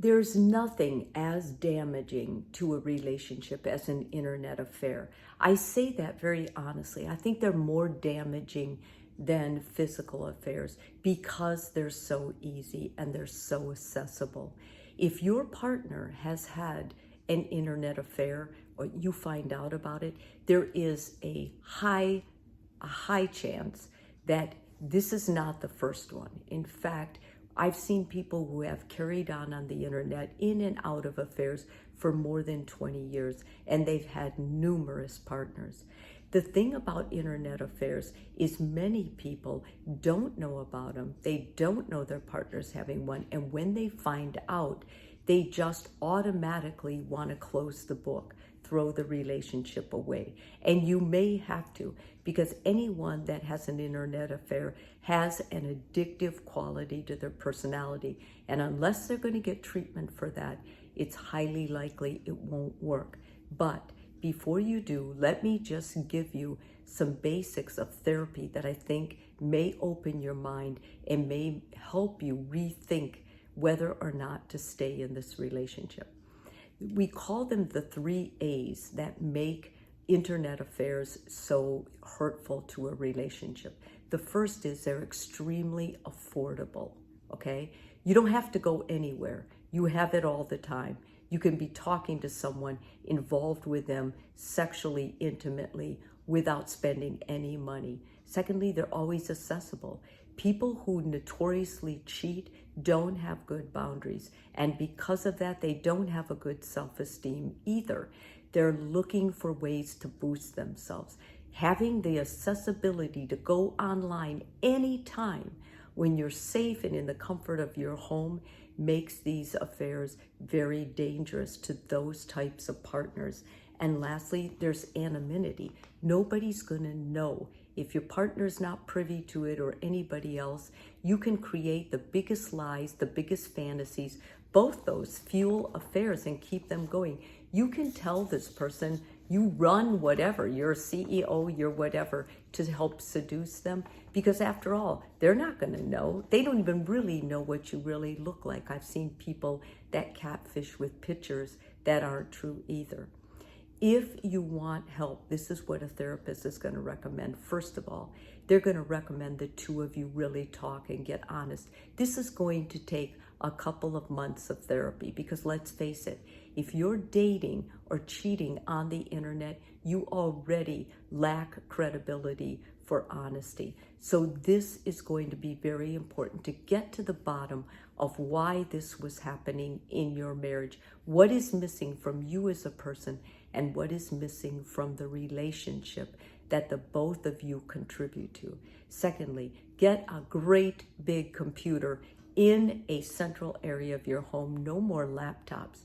There's nothing as damaging to a relationship as an internet affair. I say that very honestly. I think they're more damaging than physical affairs because they're so easy and they're so accessible. If your partner has had an internet affair or you find out about it, there is a high chance that this is not the first one. In fact, I've seen people who have carried on the internet in and out of affairs for more than 20 years, and they've had numerous partners. The thing about internet affairs is many people don't know about them. They don't know their partner's having one, and when they find out, they just automatically want to close the book, throw the relationship away. And you may have to, because anyone that has an internet affair has an addictive quality to their personality. And unless they're going to get treatment for that, it's highly likely it won't work. But before you do, let me just give you some basics of therapy that I think may open your mind and may help you rethink whether or not to stay in this relationship. We call them the 3 A's that make internet affairs so hurtful to a relationship. The first is they're extremely affordable, okay? You don't have to go anywhere. You have it all the time. You can be talking to someone, involved with them sexually, intimately, without spending any money. Secondly, they're always accessible. People who notoriously cheat don't have good boundaries. And because of that, they don't have a good self-esteem either. They're looking for ways to boost themselves. Having the accessibility to go online anytime when you're safe and in the comfort of your home makes these affairs very dangerous to those types of partners. And lastly, there's anonymity. Nobody's going to know. If your partner's not privy to it or anybody else, you can create the biggest lies, the biggest fantasies. Both those fuel affairs and keep them going. You can tell this person you run whatever, you're a CEO, you're whatever, to help seduce them. Because after all, they're not going to know. They don't even really know what you really look like. I've seen people that catfish with pictures that aren't true either. If you want help, this is what a therapist is going to recommend. First of all, they're going to recommend the two of you really talk and get honest. This is going to take a couple of months of therapy because let's face it, if you're dating or cheating on the internet, you already lack credibility for honesty. So this is going to be very important to get to the bottom of why this was happening in your marriage. What is missing from you as a person and what is missing from the relationship that the both of you contribute to. Secondly, get a great big computer in a central area of your home. No more laptops.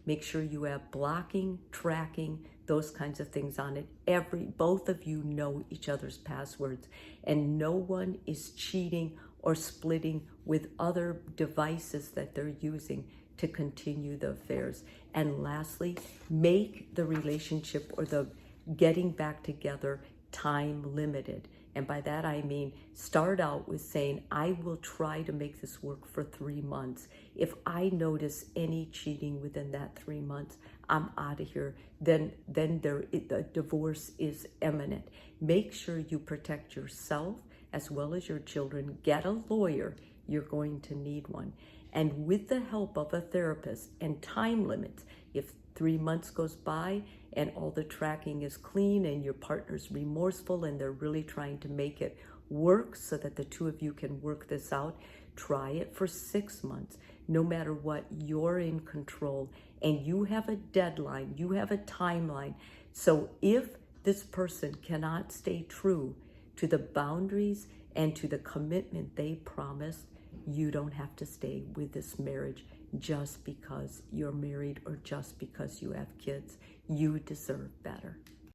Make sure you have blocking, tracking, those kinds of things on it. Both of you know each other's passwords, and no one is cheating or splitting with other devices that they're using to continue the affairs. And lastly, make the relationship or the getting back together time limited. And by that I mean, start out with saying, I will try to make this work for 3 months. If I notice any cheating within that 3 months, I'm out of here. Then the divorce is imminent. Make sure you protect yourself as well as your children. Get a lawyer. You're going to need one. And with the help of a therapist and time limits, if 3 months goes by and all the tracking is clean and your partner's remorseful and they're really trying to make it work so that the two of you can work this out, try it for 6 months. No matter what, you're in control and you have a deadline, you have a timeline. So if this person cannot stay true to the boundaries and to the commitment they promised, you don't have to stay with this marriage just because you're married or just because you have kids. You deserve better.